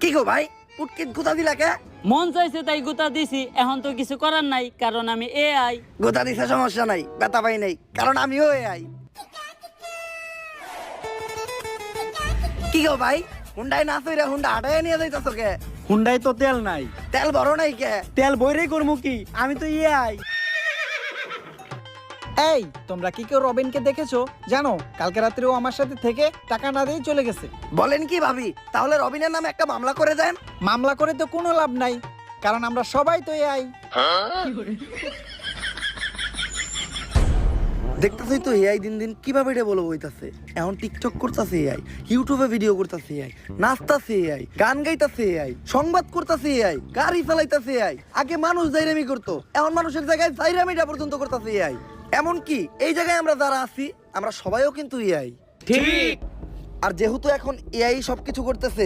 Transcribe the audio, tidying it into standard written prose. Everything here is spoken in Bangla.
কি গো ভাই পুটকিত গুতা দিলা কে? মন চাইছে তাই গুতা দিছি, এখন তো কিছু করার নাই কারণ আমি এআই। গুতা দিছে সমস্যা নাই, ব্যথা পাই নাই, কারণ আমিও এআই। কি গো ভাই হুন্ডায় না চইরা হুন্ডা হাঁটায় নিয়ে যাইতাছো কে? হুন্ডাই তো তেল নাই। তেল বড় নাই কে? তেল বইরেই করবো কি, আমি তো আই। এই তোমরা কি কেউ রবিনকে দেখেছো? জানো কালকে রাত্রেও আমার সাথে থেকে টাকা না দিয়ে চলে গেছে। বলেন কি ভাবি, তাহলে রবিনের নামে একটা মামলা করে দেন। মামলা করে তো কোনো লাভ নাই, কারণ আমরা সবাই তো আই। দেখতেছই তো এআই দিন দিন কিভাবে এটা বলে বইতাছে। এখন টিকটক করতেছে এআই, ইউটিউবে ভিডিও করতেছে এআই, নাচতাছে এআই, গান গাইতাছে এআই, সংবাদ করতেছে এআই, গাড়ি চালাইতাছে এআই। আগে মানুষ জাইরামি করতো, এখন মানুষের জায়গায় জাইরামিটা পর্যন্ত করতেছে এআই। এমন কি এই জায়গায় আমরা যারা আছি আমরা সবাইও কিন্তু এআই। ঠিক। আর যেহেতু এখন এআই সবকিছু করতেছে,